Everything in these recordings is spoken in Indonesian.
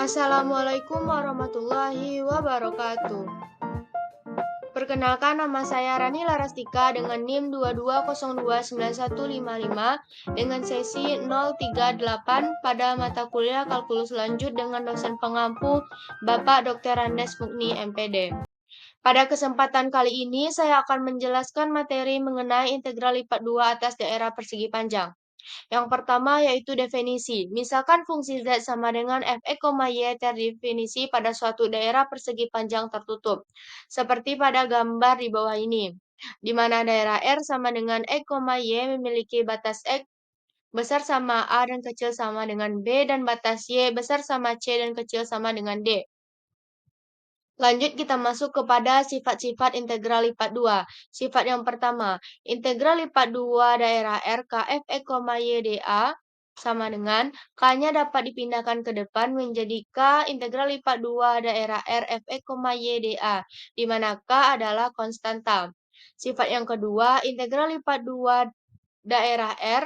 Assalamualaikum warahmatullahi wabarakatuh. Perkenalkan, nama saya Rani Larastika dengan NIM 22029155 dengan sesi 038 pada mata kuliah kalkulus lanjut dengan dosen pengampu Bapak Dr. Andes Mukni MPD. Pada kesempatan kali ini saya akan menjelaskan materi mengenai integral lipat 2 atas daerah persegi panjang. Yang pertama yaitu definisi. Misalkan fungsi Z sama dengan fx, y terdefinisi pada suatu daerah persegi panjang tertutup. Seperti pada gambar di bawah ini, di mana daerah R sama dengan x, y memiliki batas X besar sama A dan kecil sama dengan B, dan batas Y besar sama C dan kecil sama dengan D. Lanjut kita masuk kepada sifat-sifat integral lipat 2. Sifat yang pertama, integral lipat 2 daerah R K f x, y dA sama dengan K-nya dapat dipindahkan ke depan menjadi K integral lipat 2 daerah R f x, y dA, di mana K adalah konstanta. Sifat yang kedua, integral lipat 2 daerah R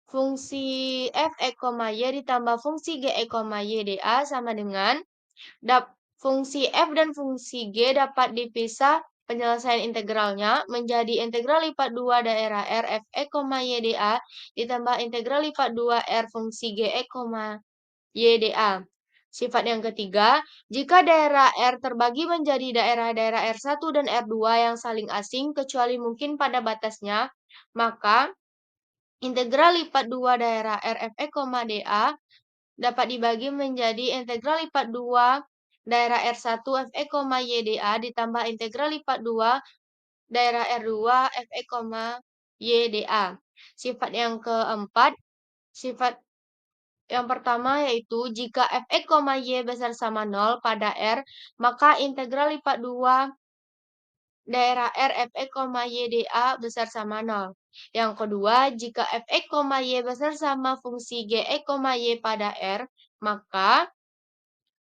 fungsi f x, y ditambah fungsi g x, y dA sama dengan fungsi f dan fungsi g dapat dipisah penyelesaian integralnya menjadi integral lipat 2 daerah R f x, y dA ditambah integral lipat 2 R fungsi g x, y dA. Sifat yang ketiga, jika daerah R terbagi menjadi daerah-daerah R1 dan R2 yang saling asing kecuali mungkin pada batasnya, maka integral lipat 2 daerah R f x, dA dapat dibagi menjadi integral lipat 2 daerah R1 fx, y dA ditambah integral lipat 2 daerah R2 fx, y dA. Sifat yang keempat, sifat yang pertama yaitu jika fx, y besar sama 0 pada R, maka integral lipat 2 daerah R fx, y dA besar sama 0. Yang kedua, jika fx, y besar sama fungsi gx, y pada R, maka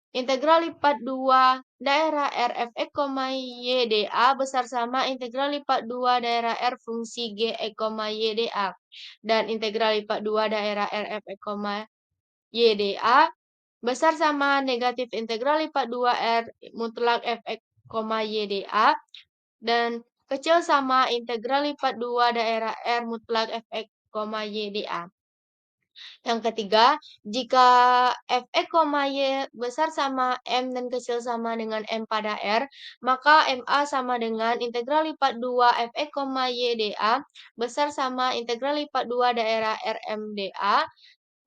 integral lipat 2 daerah R fx, y dA besar sama integral lipat 2 daerah R fungsi gx, y dA. Dan integral lipat 2 daerah R fx, y dA besar sama negatif integral lipat 2 R mutlak fx, y dA. Dan kecil sama integral lipat 2 daerah R mutlak fx, y dA. Yang ketiga, jika fx, y besar sama M dan kecil sama dengan M pada R, maka MA sama dengan integral lipat 2 fx, y dA besar sama integral lipat 2 daerah RMDA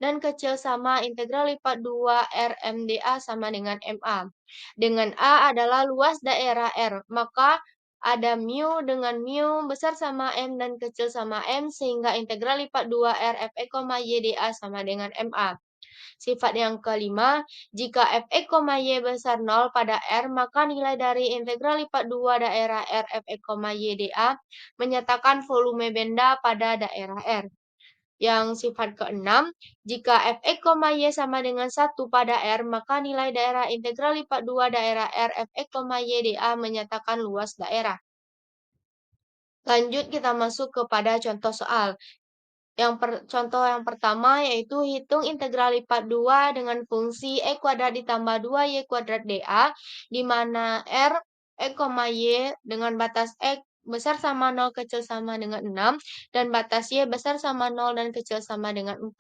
dan kecil sama integral lipat 2 RMDA sama dengan MA. Dengan A adalah luas daerah R, maka ada mu dengan mu besar sama M dan kecil sama M sehingga integral lipat 2 R fx, y dA sama dengan MA. Sifat yang kelima, jika fx, y besar 0 pada R, maka nilai dari integral lipat 2 daerah R fx, y dA menyatakan volume benda pada daerah R. Yang sifat keenam, jika fx, y sama dengan 1 pada R, maka nilai daerah integral lipat 2 daerah R fx, y dA menyatakan luas daerah. Lanjut kita masuk kepada contoh soal. Contoh yang pertama yaitu hitung integral lipat 2 dengan fungsi x kuadrat ditambah 2y kuadrat dA, di mana R, x, y dengan batas x besar sama 0 kecil sama dengan 6 dan batas y besar sama 0 dan kecil sama dengan 4.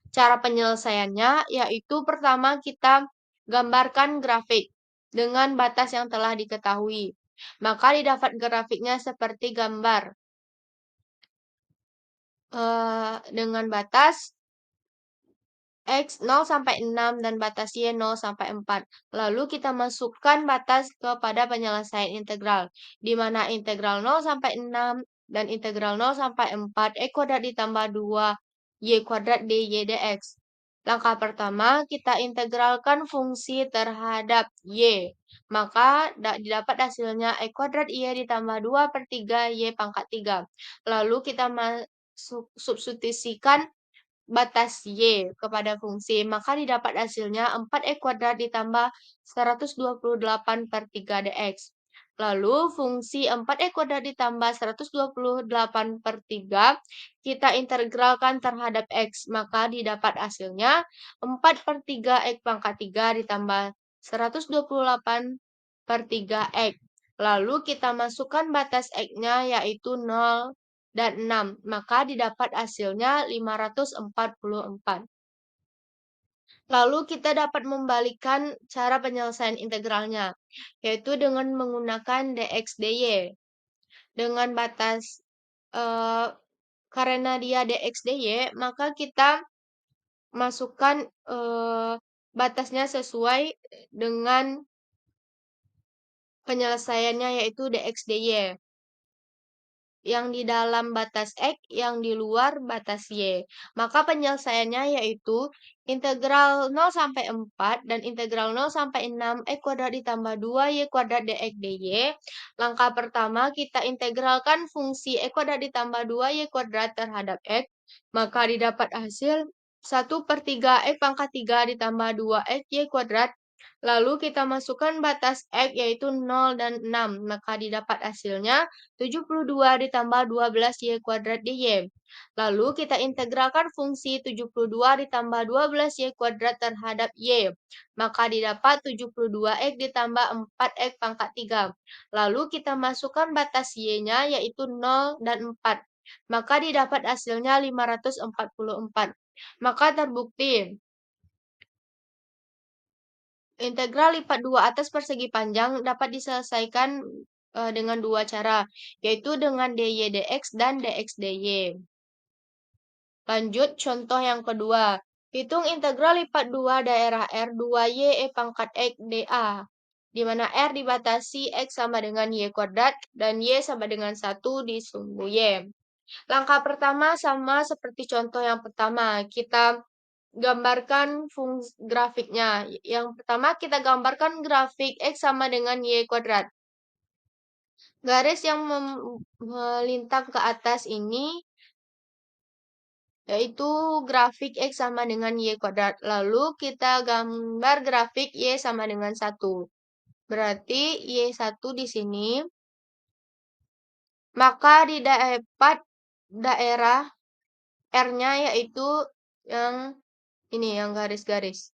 Cara penyelesaiannya yaitu pertama kita gambarkan grafik dengan batas yang telah diketahui. Maka didapat grafiknya seperti gambar dengan batas X 0 sampai 6 dan batas Y 0 sampai 4. Lalu kita masukkan batas kepada penyelesaian integral, di mana integral 0 sampai 6 dan integral 0 sampai 4 X kuadrat ditambah 2 Y kuadrat dy dx. Langkah pertama, kita integralkan fungsi terhadap Y. Maka didapat hasilnya X kuadrat Y ditambah 2 per 3 Y pangkat 3. Lalu kita substitusikan batas Y kepada fungsi, maka didapat hasilnya 4X kuadrat ditambah 128 per 3 dx. Lalu fungsi 4x kuadrat ditambah 128/3 kita integralkan terhadap x, maka didapat hasilnya 4/3 x pangkat 3 ditambah 128/3 x. Lalu kita masukkan batas x-nya yaitu 0 dan 6, maka didapat hasilnya 544. Lalu kita dapat membalikan cara penyelesaian integralnya, yaitu dengan menggunakan dx dy. Dengan batas, eh, karena dia dx dy, maka kita masukkan batasnya sesuai dengan penyelesaiannya, yaitu dx dy. Yang di dalam batas x, yang di luar batas y. Maka penyelesaiannya yaitu integral 0 sampai 4 dan integral 0 sampai 6 x kuadrat ditambah 2y kuadrat dx dy. Langkah pertama kita integralkan fungsi x kuadrat ditambah 2y kuadrat terhadap x, maka didapat hasil 1/3 x pangkat 3 ditambah 2x y kuadrat. Lalu kita masukkan batas x yaitu 0 dan 6, maka didapat hasilnya 72 ditambah 12y kuadrat dy. Lalu kita integralkan fungsi 72 ditambah 12y kuadrat terhadap y, maka didapat 72x ditambah 4x pangkat 3. Lalu kita masukkan batas y-nya yaitu 0 dan 4, maka didapat hasilnya 544. Maka terbukti integral lipat 2 atas persegi panjang dapat diselesaikan dengan dua cara, yaitu dengan dy dx dan dx dy. Lanjut contoh yang kedua. Hitung integral lipat 2 daerah R 2y e pangkat x dA, di mana R dibatasi x sama dengan y kuadrat dan y sama dengan 1 di sumbu y. Langkah pertama sama seperti contoh yang pertama. Kita gambarkan fungsi grafiknya. Yang pertama kita gambarkan grafik x sama dengan y kuadrat. Garis yang melintang ke atas ini yaitu grafik x sama dengan y kuadrat. Lalu kita gambar grafik y sama dengan 1. Berarti y1 di sini. Maka didapat daerah R-nya yaitu yang ini, yang garis-garis.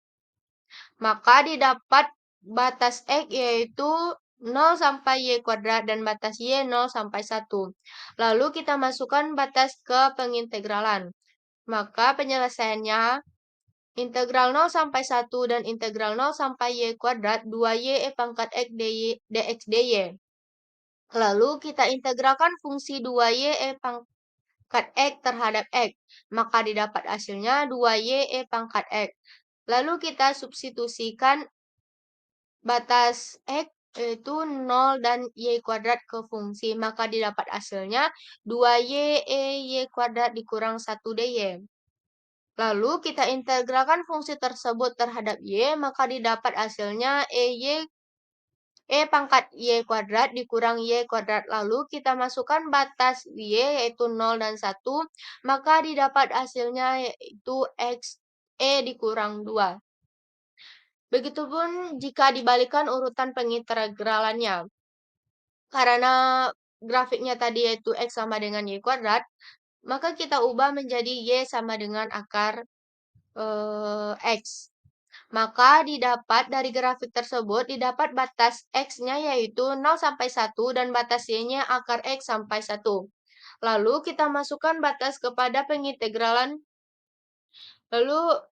Maka didapat batas x yaitu 0 sampai y kuadrat dan batas y 0 sampai 1. Lalu kita masukkan batas ke pengintegralan. Maka penyelesaiannya integral 0 sampai 1 dan integral 0 sampai y kuadrat 2y e pangkat x dx dy. Lalu kita integralkan fungsi 2y e pangkat x terhadap x. Maka didapat hasilnya 2y e pangkat x. Lalu kita substitusikan batas x yaitu 0 dan y kuadrat ke fungsi. Maka didapat hasilnya 2y e y kuadrat dikurang 1 dy. Lalu kita integralkan fungsi tersebut terhadap y, maka didapat hasilnya e pangkat y kuadrat dikurang y kuadrat. Lalu kita masukkan batas y yaitu 0 dan 1, maka didapat hasilnya yaitu x e dikurang 2. Begitupun jika dibalikan urutan pengintegralannya. Karena grafiknya tadi yaitu x sama dengan y kuadrat, maka kita ubah menjadi y sama dengan akar x. Maka didapat dari grafik tersebut, didapat batas x-nya yaitu 0 sampai 1 dan batas y-nya akar x sampai 1. Lalu kita masukkan batas kepada pengintegralan. Lalu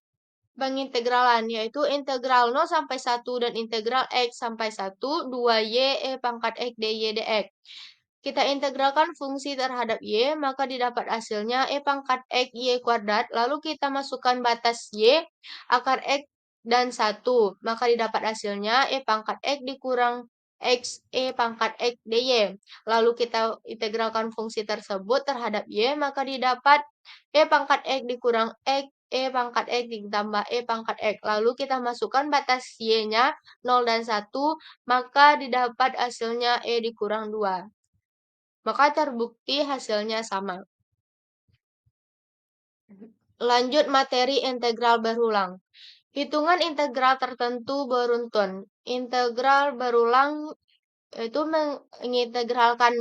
pengintegralan yaitu integral 0 sampai 1 dan integral x sampai 1, 2y e pangkat x dy dx. Kita integralkan fungsi terhadap y, maka didapat hasilnya e pangkat x y kuadrat. Lalu kita masukkan batas y, akar x dan 1. Maka didapat hasilnya e pangkat x dikurang x e pangkat x dy. Lalu kita integralkan fungsi tersebut terhadap y, maka didapat e pangkat x dikurang x e pangkat x ditambah e pangkat x. Lalu kita masukkan batas y-nya 0 dan 1, maka didapat hasilnya e dikurang 2. Maka terbukti hasilnya sama. Lanjut materi integral berulang. Hitungan integral tertentu beruntun. Integral berulang yaitu mengintegralkan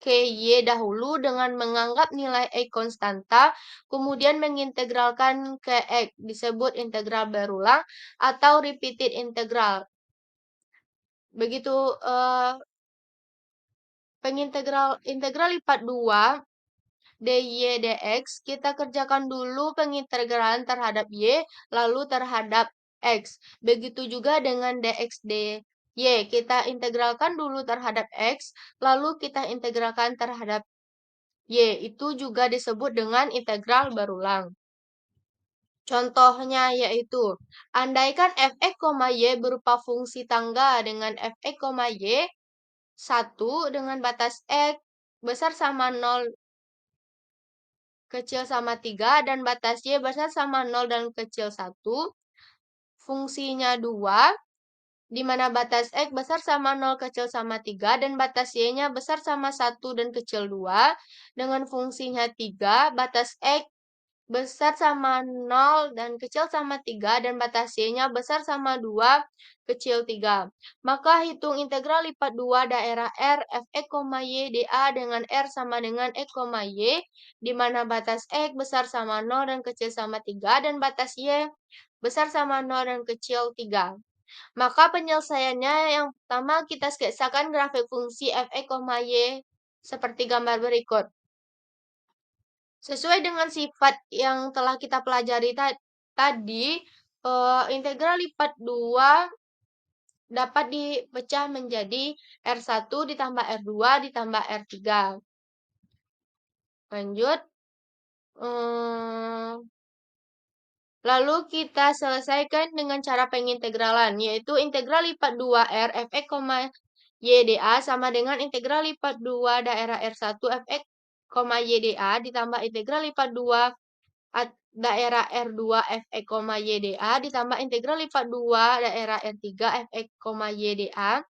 ke Y dahulu dengan menganggap nilai X konstanta, kemudian mengintegralkan ke X, disebut integral berulang atau repeated integral. Begitu integral lipat 2 dy dx, kita kerjakan dulu pengintegralan terhadap y, lalu terhadap x. Begitu juga dengan dx dy, kita integralkan dulu terhadap x, lalu kita integralkan terhadap y. Itu juga disebut dengan integral berulang. Contohnya yaitu, andaikan fx, y berupa fungsi tangga dengan fx, y 1 dengan batas x besar sama 0, kecil sama 3, dan batas y besar sama 0 dan kecil 1. Fungsinya 2, di mana batas x besar sama 0, kecil sama 3, dan batas y-nya besar sama 1 dan kecil 2. Dengan fungsinya 3, batas x besar sama 0 dan kecil sama 3, dan batas y-nya besar sama 2, kecil 3. Maka hitung integral lipat 2 daerah R fx, y dA dengan R sama dengan x, y, di mana batas x besar sama 0 dan kecil sama 3, dan batas y besar sama 0 dan kecil 3. Maka penyelesaiannya yang pertama kita sketsakan grafik fungsi fx, y seperti gambar berikut. Sesuai dengan sifat yang telah kita pelajari tadi, integral lipat 2 dapat dipecah menjadi R1 ditambah R2 ditambah R3. Lanjut. Lalu kita selesaikan dengan cara pengintegralan, yaitu integral lipat 2 R fx, y dA sama dengan integral lipat 2 daerah R1 fx, y dA ditambah integral lipat 2 daerah R2 fx, y dA ditambah integral lipat 2 daerah R3 fx, y dA.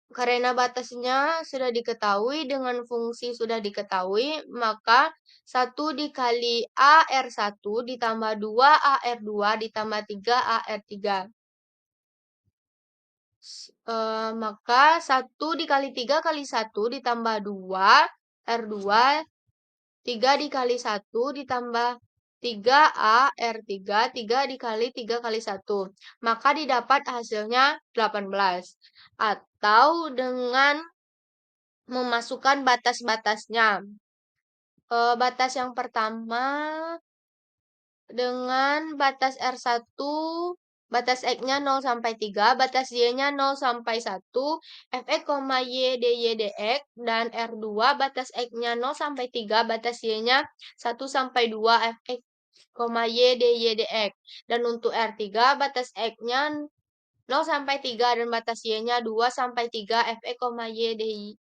Karena batasnya sudah diketahui, dengan fungsi sudah diketahui, maka 1 dikali AR1 ditambah 2 AR2 ditambah 3 AR3. Maka 1 dikali 3 kali 1 ditambah 2 R2, 3 dikali 1 ditambah 3A R3, 3 dikali 3 kali 1. Maka didapat hasilnya 18. Atau dengan memasukkan batas-batasnya. Batas yang pertama dengan batas R1, batas X-nya 0 sampai 3, batas Y-nya 0 sampai 1, fx, y dy dx, dan R2 batas X-nya 0 sampai 3, batas Y-nya 1 sampai 2, fx, y dy dx. Dan untuk R3 batas X-nya 0 sampai 3 dan batas Y-nya 2 sampai 3, fx, y dy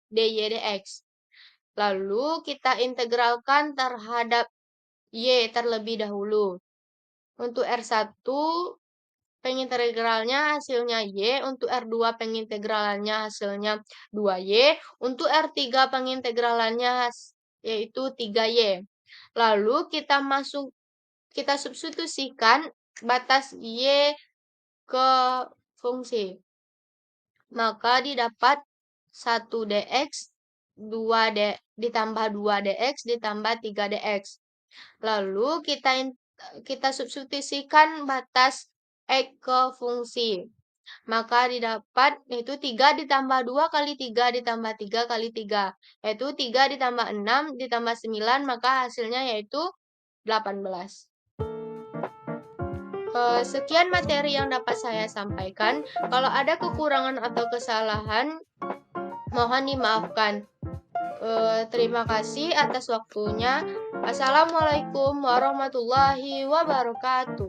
dx. Lalu kita integralkan terhadap Y terlebih dahulu. Untuk R1 pengintegralnya hasilnya Y, untuk R2 pengintegralannya hasilnya 2Y, untuk R3 pengintegralannya yaitu 3Y. Lalu kita substitusikan batas Y ke fungsi. Maka didapat 1 dx, 2 ditambah 2 dx ditambah 3 dx. Lalu kita substitusikan batas X ke fungsi. Maka didapat yaitu 3 ditambah 2 kali 3 ditambah 3 kali 3. Yaitu 3 ditambah 6 ditambah 9, maka hasilnya yaitu 18. Sekian materi yang dapat saya sampaikan. Kalau ada kekurangan atau kesalahan, mohon dimaafkan. Terima kasih atas waktunya. Assalamualaikum warahmatullahi wabarakatuh.